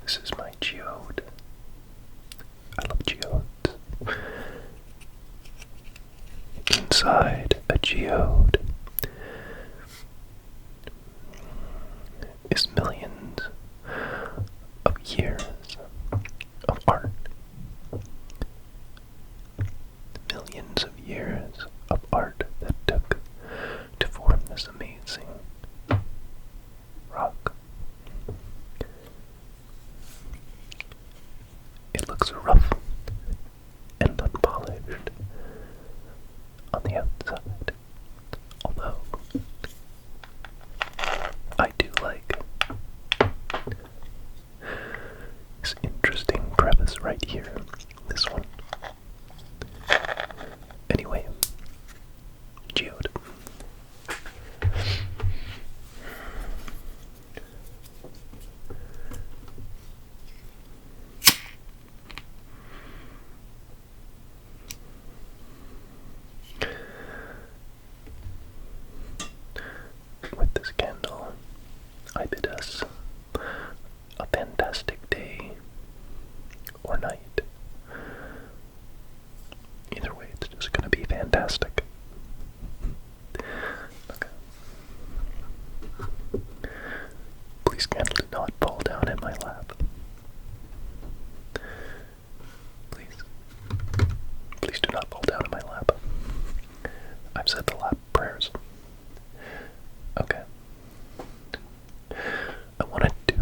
This is my geode. I love geodes. Inside a geode is millions of years of art. Millions of years of art that took to form this amazing rock. It looks rough and unpolished on the outside, although I do like this interesting preface right here, this one. Anyway, geode. With this candle, I bid us a fantastic day or night. Either way, it's just gonna be fantastic. Okay. Please, candle, do not fall down in my lap. Please. Please do not fall down in my lap. I've said the lap prayers. Okay. I wanted to,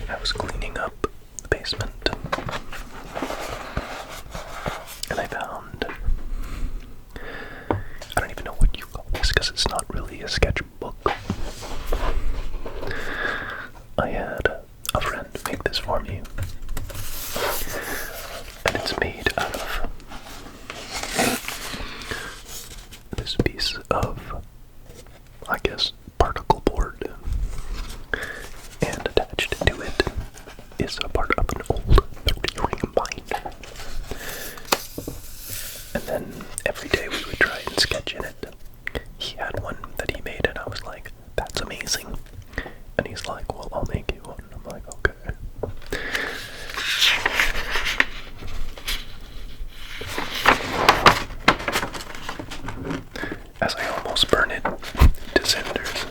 I was cleaning up the basement, and I found, I don't even know what you call this, because it's not really a sketchbook. I had a friend make this for me, and it's made out of this piece of, I guess, particle board, and attached to it is a part of an old 30-ring binder. And then every day we would try and sketch in it. He had one that he made, and I was like, that's amazing. And he's like, well, I'll make you one. I'm like, okay. As I almost burn it to cinders.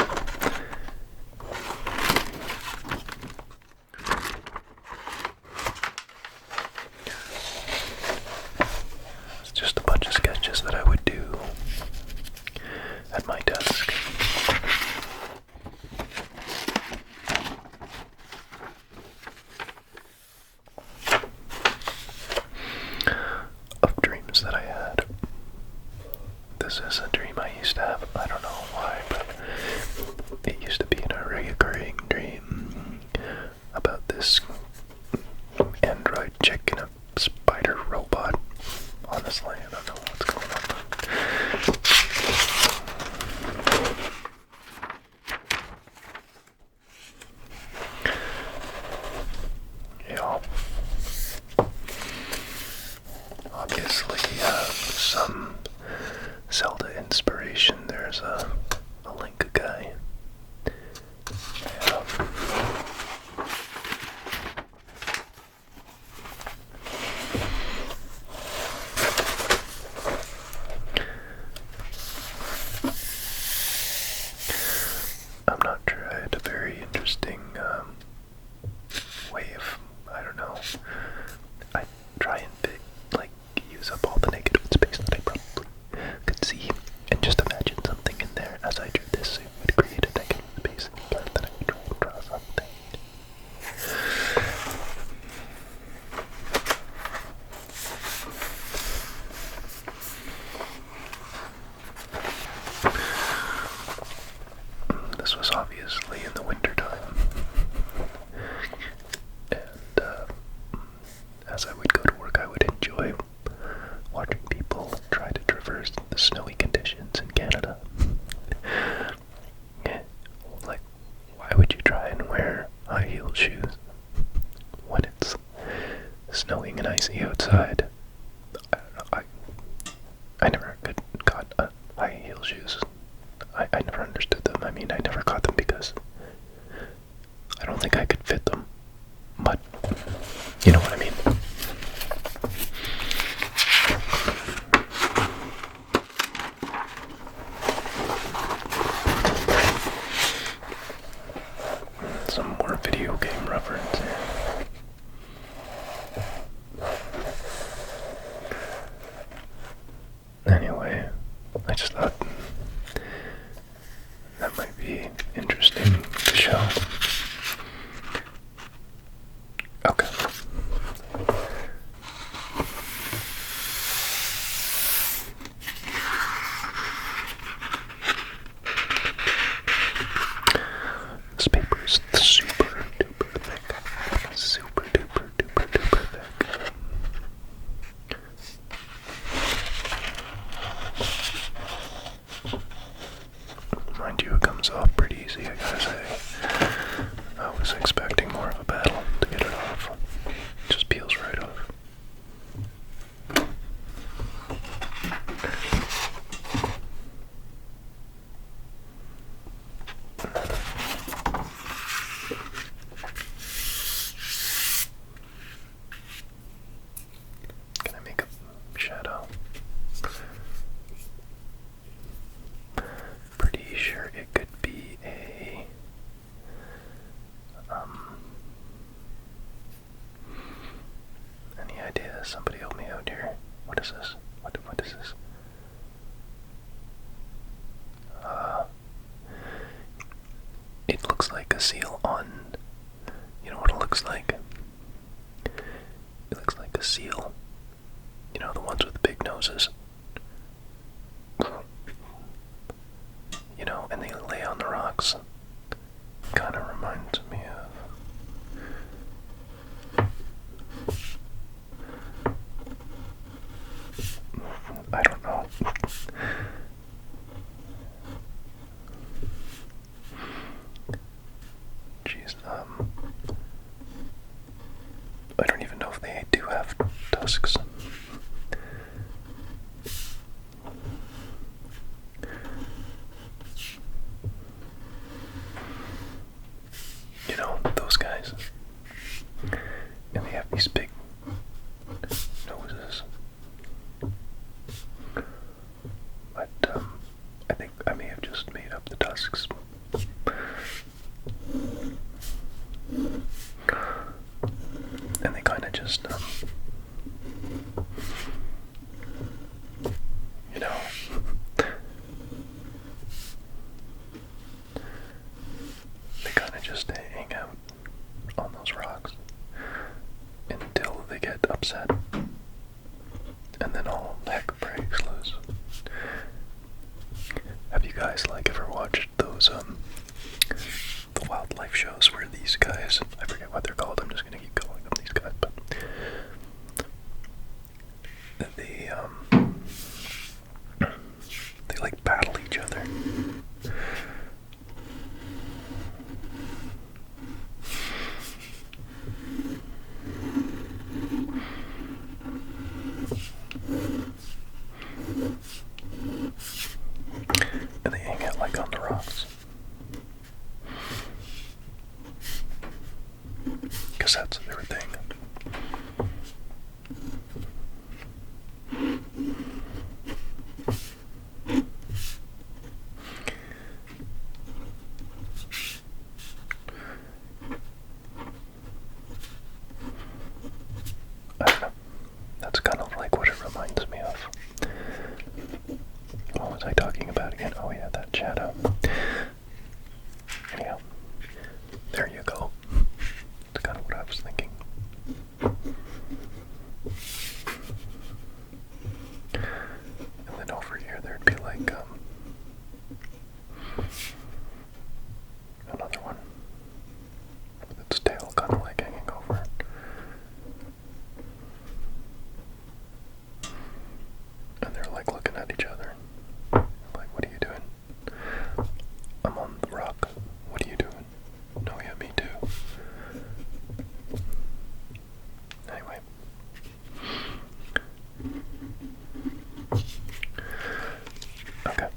It's just a bunch of sketches that I would do at my desk. Of dreams that I had. This is a dream I used to have. I don't know why, but it used to be a recurring dream about this android chick and a spider robot. Honestly, I don't know what's going on. Yeah. Obviously, some Zelda inspiration. There's a Link guy. Yeah. I'm not sure. I had a very interesting way of, I don't know. I try and use up all the negative space that I probably could see, and just imagine something in there as I drew this. It would create a negative space, and then I could try and draw something. This was obviously in the winter time, and as I would go to work, I would enjoy watching people try to traverse the snowy conditions in Canada. Yeah, like, why would you try and wear high-heel shoes when it's snowing and icy outside? I don't know, I never got a high-heel shoes. I never understood them. I mean, I never got them because I don't think I could fit them. But, you know what I mean. Some more video game reference here. Anyway, I just thought that might be interesting to show. Okay. This paper is super duper thick. Super duper duper duper thick. Mind you, it comes off pretty easy, I gotta say. I was expecting more of a battle to get it off. It just peels right off. Can I make a shadow? Pretty sure it could be a any ideas? Somebody help me out here. What is this? What is this? It looks like a seal on, you know what it looks like? It looks like a seal. You know, the ones with the big noses. You know, and they lay on the rocks. Kind of reminds me of... I don't know. Jeez, I don't even know if they do have tusks. You know, those guys. And they have these big noses. But, I think I may have just made up the tusks. And they kind of just, you know, they kind of just hang out on those rocks until they get upset, and then all heck breaks loose. Have you guys ever watched those the wildlife shows where these guys, I forget what they're called, I'm just gonna keep calling them these guys, but they like battle each other. And they hang out on the rocks. Because that's their thing. I don't know. That's kind of like what it reminds me of. What was I talking about again? Oh yeah, that shadow. Anyhow, there you go. That's kind of what I was thinking. And then over here there'd be another one with its tail kind of hanging over. And they're looking at each other. What are you doing? I'm on the rock. What are you doing? No, yeah, me too. Anyway. Okay.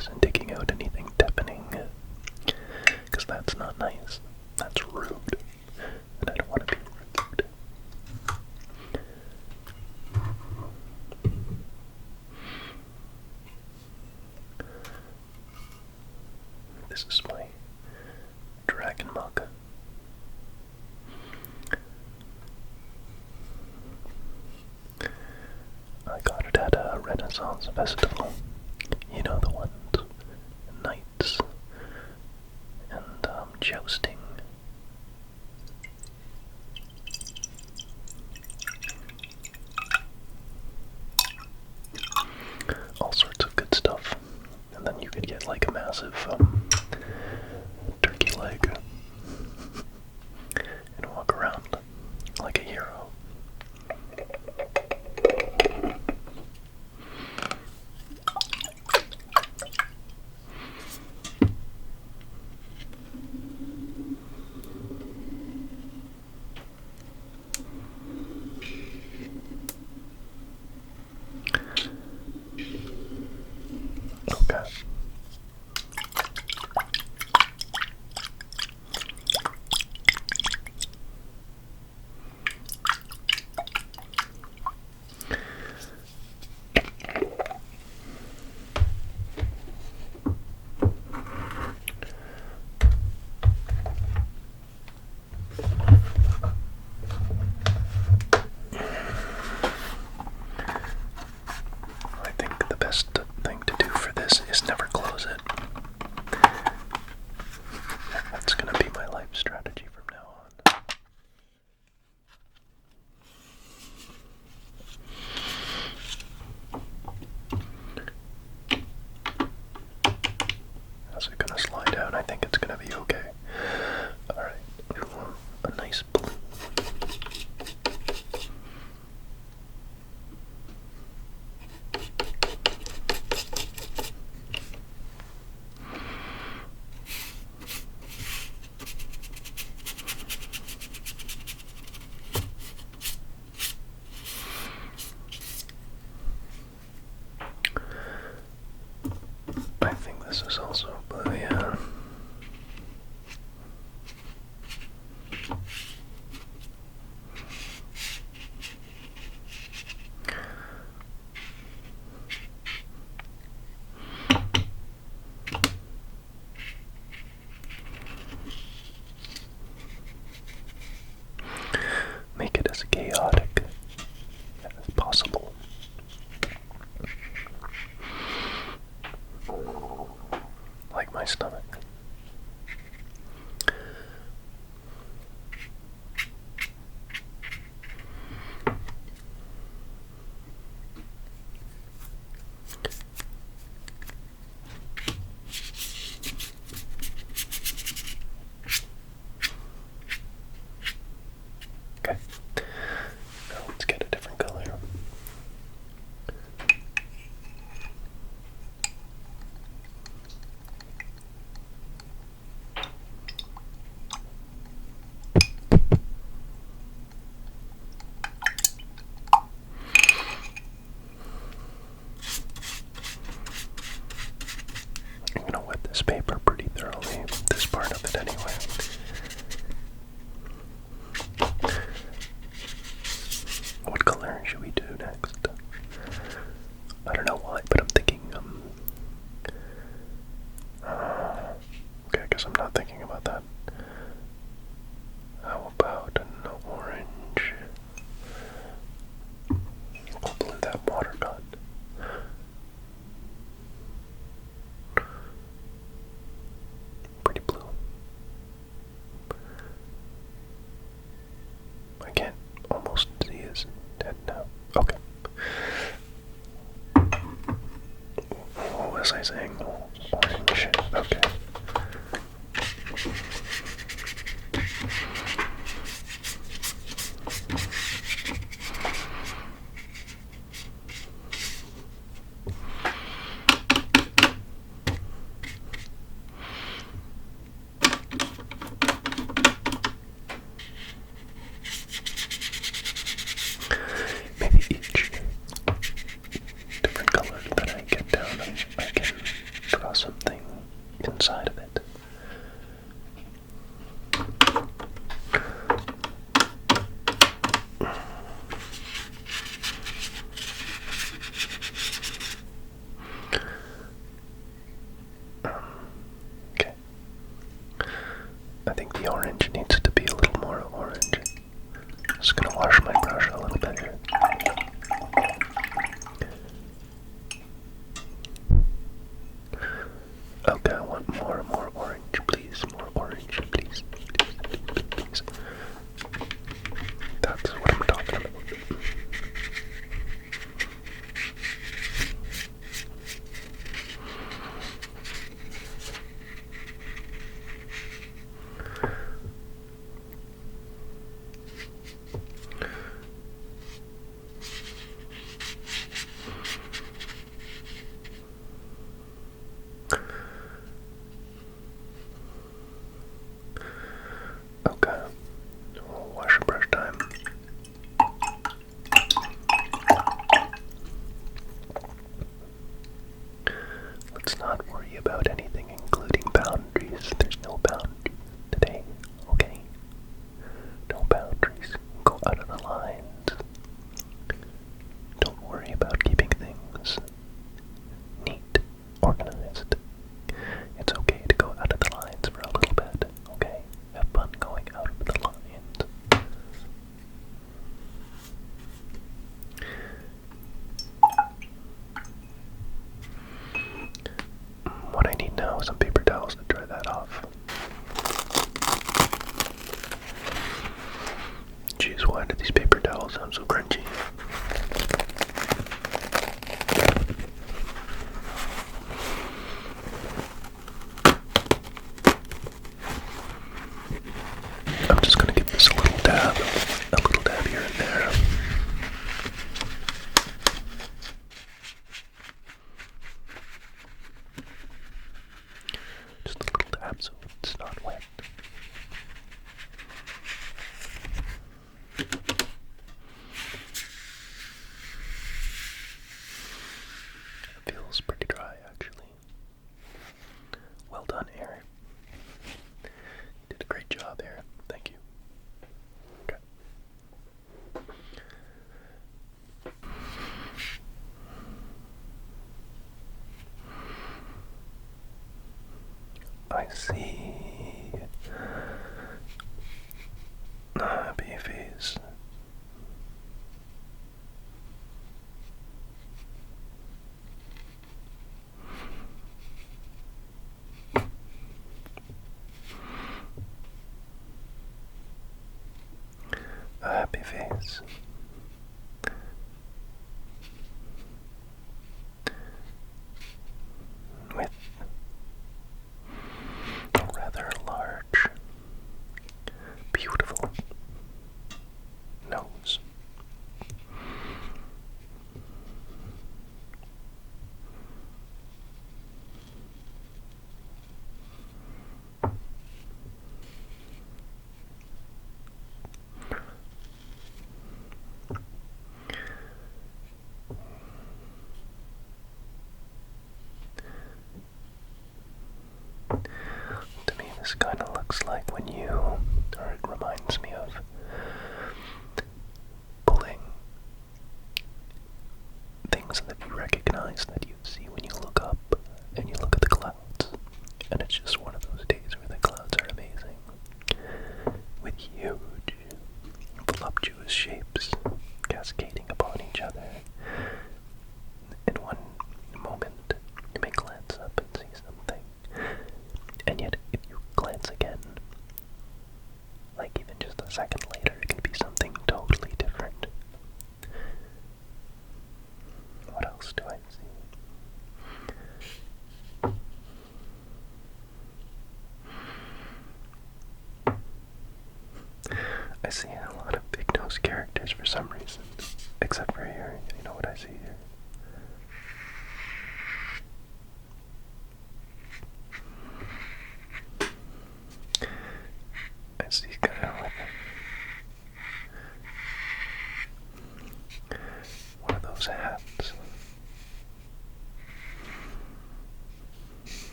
isn't taking out anything deafening, because that's not nice. That's rude, and I don't want to be rude. This is my dragon mug. I got it at a Renaissance festival. You know, the ones, knights, and jousting. All sorts of good stuff. And then you could get like a massive turkey leg and walk around like a hero. Okay. I think the best thing to do for this is never close it. That's gonna be my life strategy from now on. How's it gonna slide out? I think it's gonna be okay. Alright, a nice blue. I think this is also blue, yeah. Make it as chaotic as possible. Like my stomach. Okay. Now let's get a different color. I'm gonna wet this paper pretty thoroughly, this part of it anyway. What color should we do next? I don't know why, but I'm thinking, okay, I guess I'm not thinking about that. How about an orange? What blue that water got? Pretty blue. I can't almost see his head now. Okay. What was I saying? Orange. Okay. Maybe each different color that I get down, I can now some paper towels to dry that off. Jeez, why do these paper towels sound so crunchy? I'm just gonna give this a little dab here and there. Just a little dab so it's not wet. It feels pretty dry, actually. Well done, Aaron. You did a great job there. Thank you. Okay. I see. Happy face. A happy face. With a rather large, beautiful nose. To me, this kind of looks like when you, or it reminds me of pulling things that you recognize that you see when you look up and you look at the clouds. And it's just one of those days where the clouds are amazing, with huge, voluptuous shapes cascading upon each other. In one moment, you may glance up and see something, and yet if you glance again, like even just a second later, it can be something totally different. What else do I see? I see a lot of big nose characters for some reason, except for here. You know what I see here? I see kind of like one of those hats.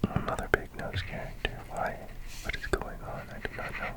Another big nose character. Why? What is going on? I do not know.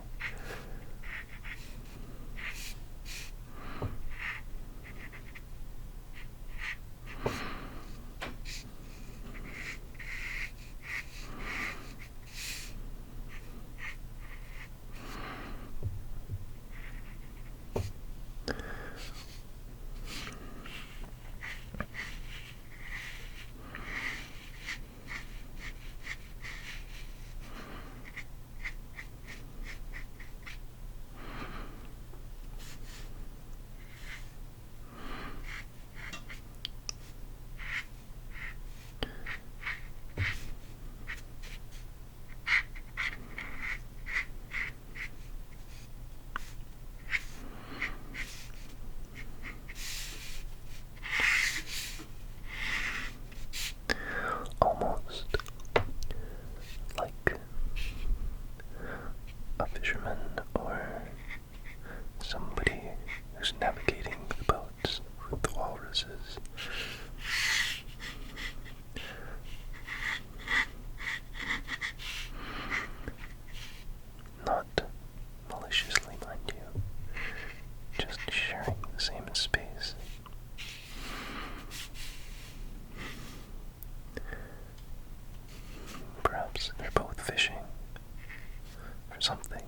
Almost like a fisherman or somebody who's navigating the boats with the walruses. Not maliciously, mind you, just sharing the same space. Perhaps they're both fishing for something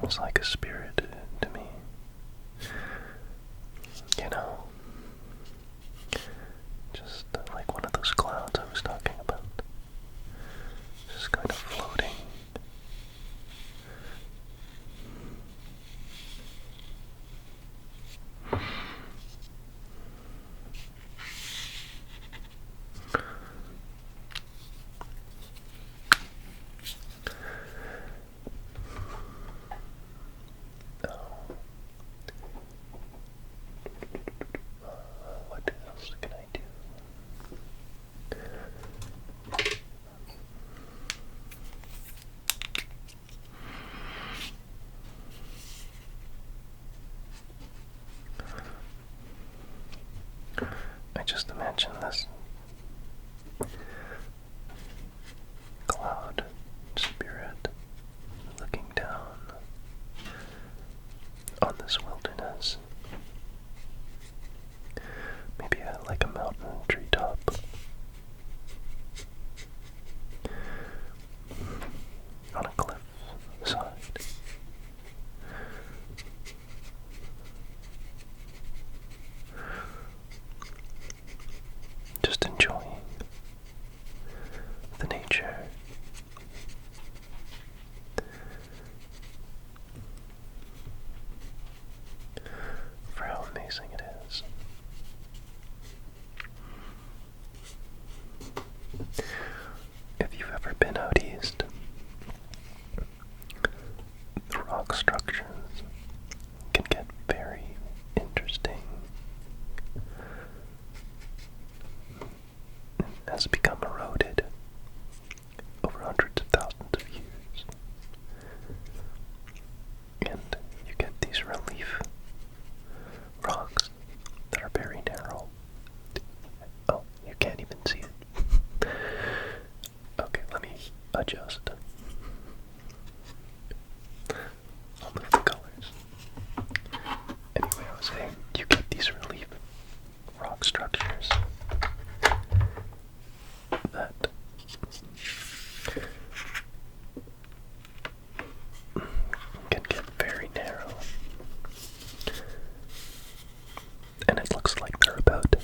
It's like a spirit to me. You know? Just like one of those clouds I was talking about. Just kind of floating. What else can I do? I just imagine this cloud spirit looking down on this wilderness. Maybe like a mountain treetop. On a cliff side. Just enjoying the nature. For how amazing it is. If you've ever been out east, the rock structures can get very interesting. It has become eroded over hundreds of thousands of years. And you get these relief rocks that are very narrow. Oh, you can't even see it. Okay, let me adjust. I'll move the colors. Anyway, I was saying, you get these relief rock structures that can get very narrow. And it looks like they're about to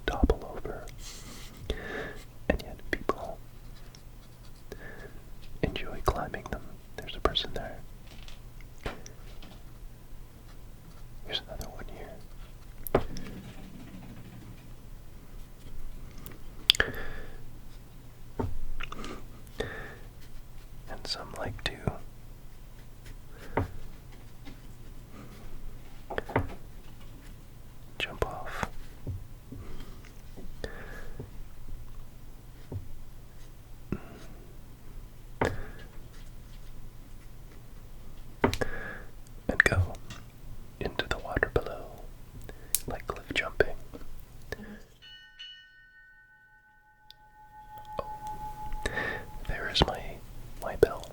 topple over. And yet people enjoy climbing them. There's a person there. Here's another one here. And some like to jump off. And go into the water below, like cliff jumping. Oh, there is my bell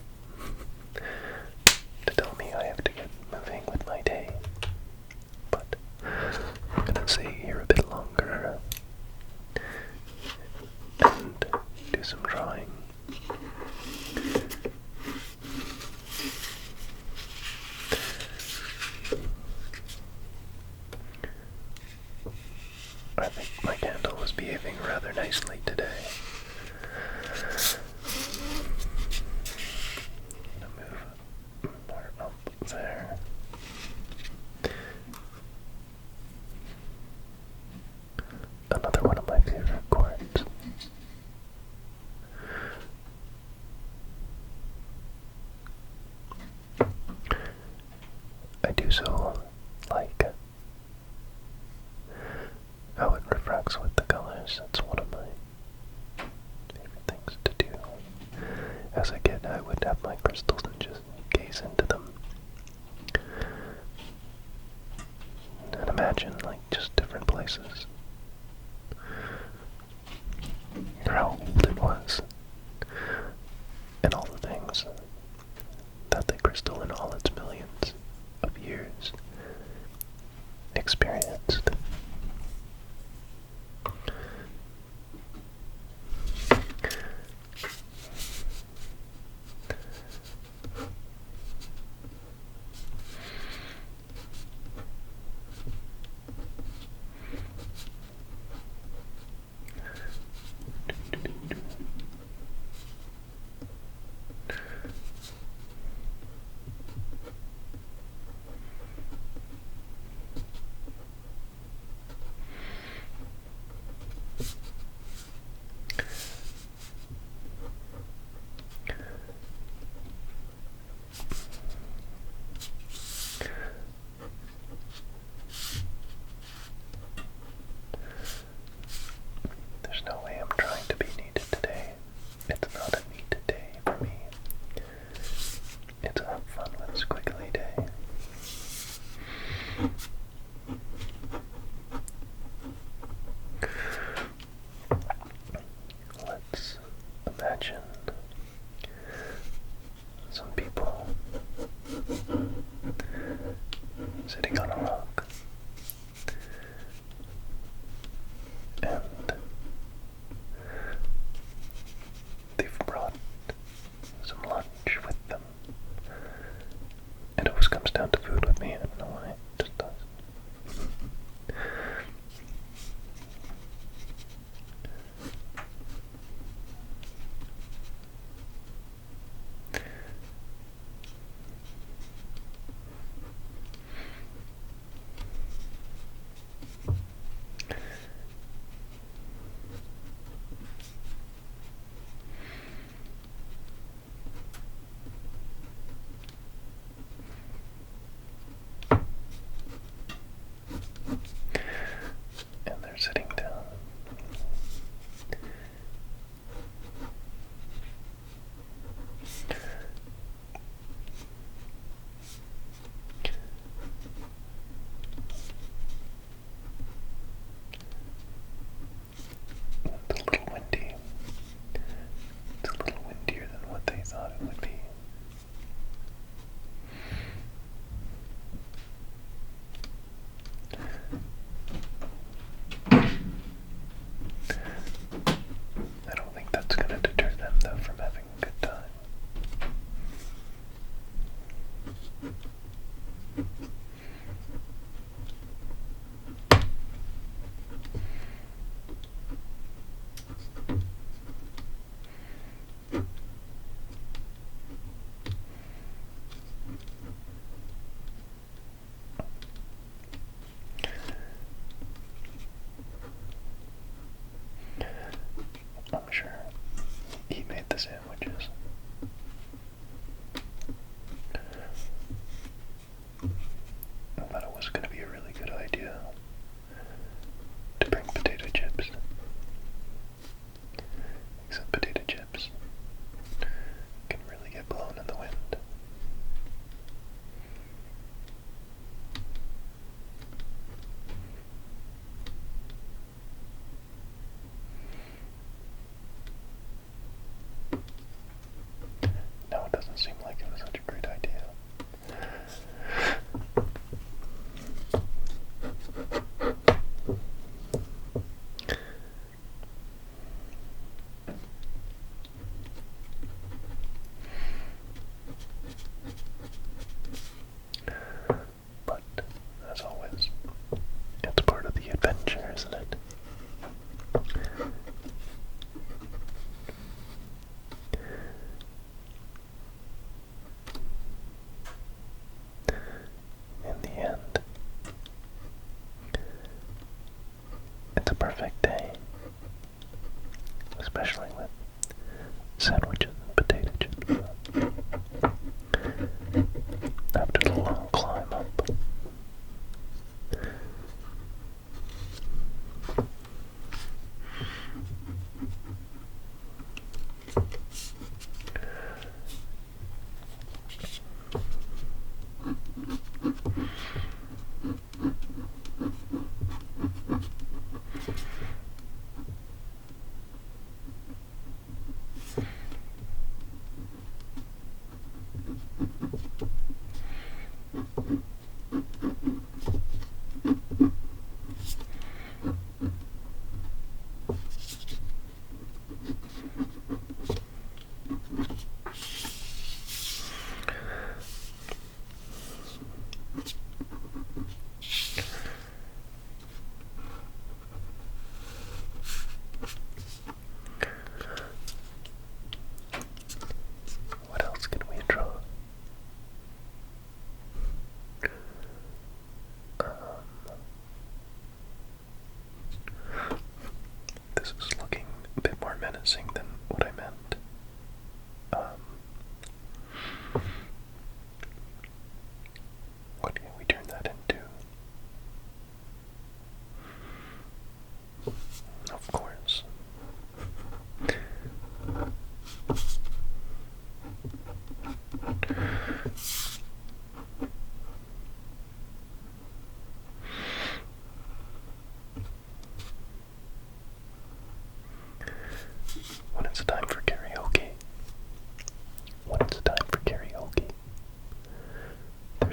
to tell me I have to get moving with my day. But I'm gonna stay here a bit longer and do some drawing. I think my candle was behaving rather nicely today. I'm gonna move more up there. Another one of my favorite chords. I do so like how it refracts with the colors. That's one of my favorite things to do. As a kid, I would have my crystals and just gaze into them. And imagine, like, just different places. Or how old it was. And all the things that the crystal in all its millions of years experienced. some people sitting on a rock, and they've brought some lunch with them. It always comes down to food with me, I don't know why, it just does. And they're sitting down. It's a little windy. It's a little windier than what they thought it would be. I don't think that's going to deter them, though, from having a good time. I'm sure he made the sandwiches. I thought it was going to be a really good idea to bring potato chips. Except potato chips can really get blown in the wind.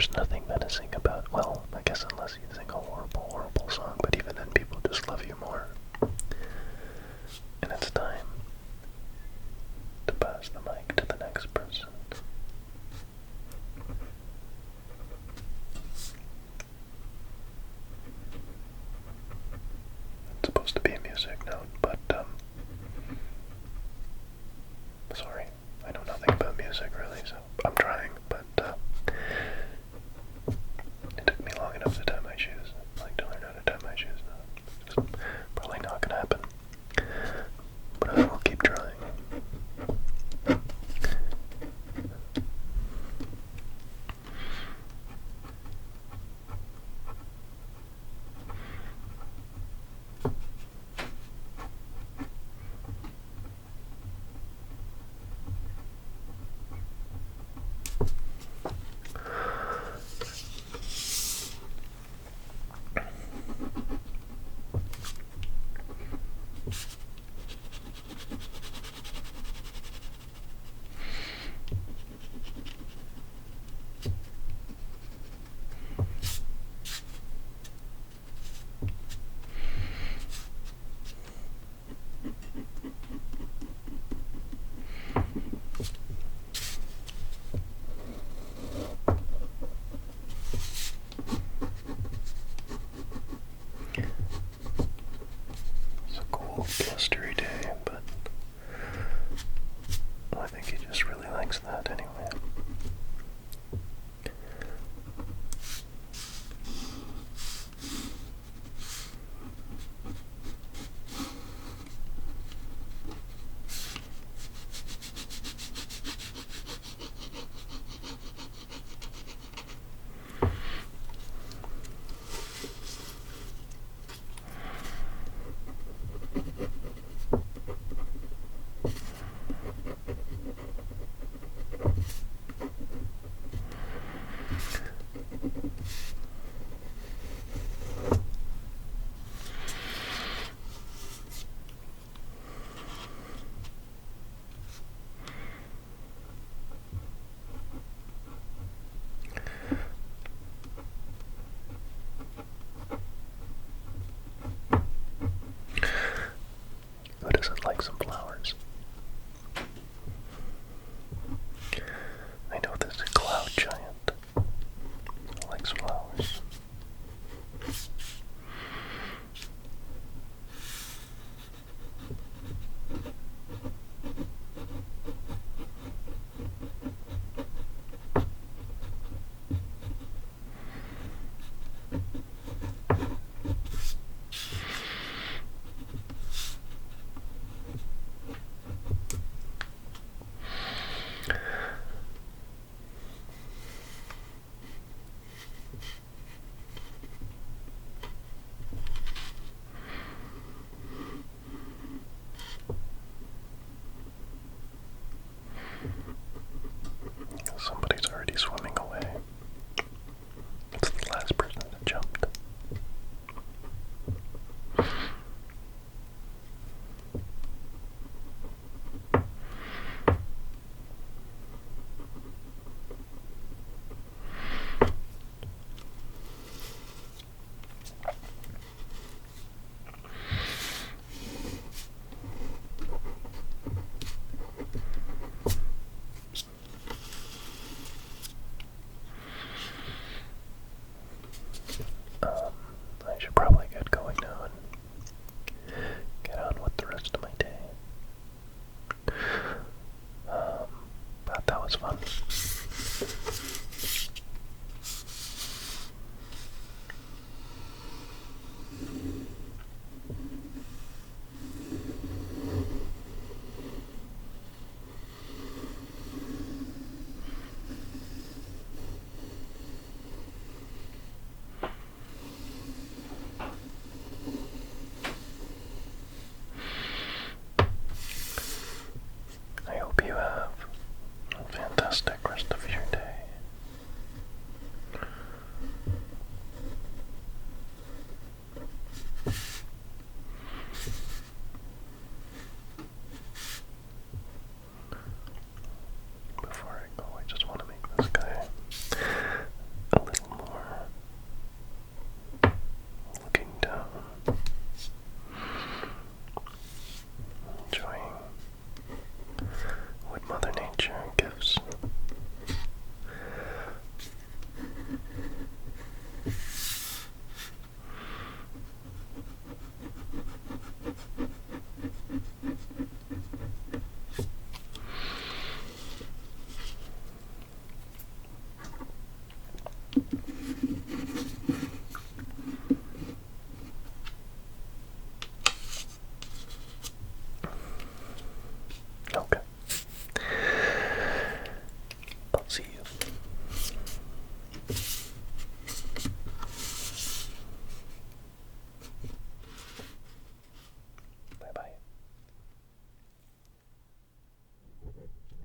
there's nothing menacing about, well, I guess unless you sing a horrible, horrible song, but even then people just love you more. And it's time to pass the mic to the next person. It's supposed to be a music note, but, sorry, I know nothing about music really, so I'm trying, but, it took me long enough to tie my shoes. I like to learn how to tie my shoes now. It's probably not gonna happen, but I will keep trying. Blustery day, but I think he just really likes that anyway. Who doesn't like some flowers? I know there's a cloud giant who likes flowers. Somebody's already swimming away. It's the last person that jumped. I should probably get going now and get on with the rest of my day. But that was fun. I hope you have a fantastic rest of your